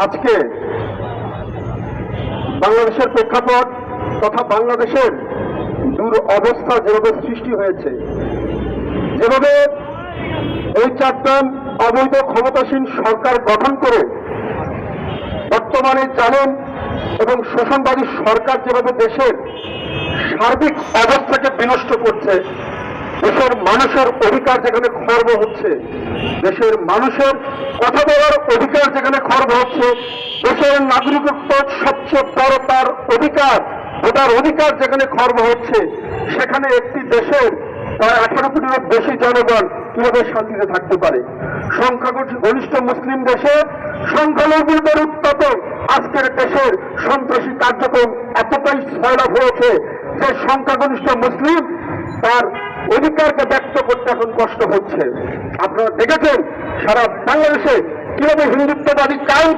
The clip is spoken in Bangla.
আজকে বাংলাদেশের প্রেক্ষাপট তথা বাংলাদেশের দুরবস্থা যেভাবে সৃষ্টি হয়েছে, যেভাবে এই চারজন অবৈধ ক্ষমতাসীন সরকার গঠন করে বর্তমানে জানেন এবং শোষণবাদী সরকার যেভাবে দেশের সার্বিক অবস্থাকে বিনষ্ট করছে, দেশের মানুষের অধিকার যেখানে খর্ব হচ্ছে, দেশের মানুষের কথা বলার অধিকার যেখানে খর্ব হচ্ছে, দেশের নাগরিকত্ব সবচেয়ে বড় তার অধিকার, ভোটার অধিকার যেখানে খর্ব হচ্ছে, সেখানে একটি দেশের প্রায় 18 কোটিরও বেশি জনগণ কিভাবে শান্তিতে থাকতে পারে? সংখ্যাগরিষ্ঠ মুসলিম দেশে সংখ্যালঘুদের উত্তাপে আজকের দেশের সন্ত্রাসী কার্যক্রম এতটাই ছয়লাভ হয়েছে যে সংখ্যাগরিষ্ঠ মুসলিম তার অধিকারকে ব্যক্ত করতে এখন কষ্ট হচ্ছে। আপনারা দেখেছেন সারা বাংলাদেশে কিভাবে হিন্দুত্ববাদী কায়েম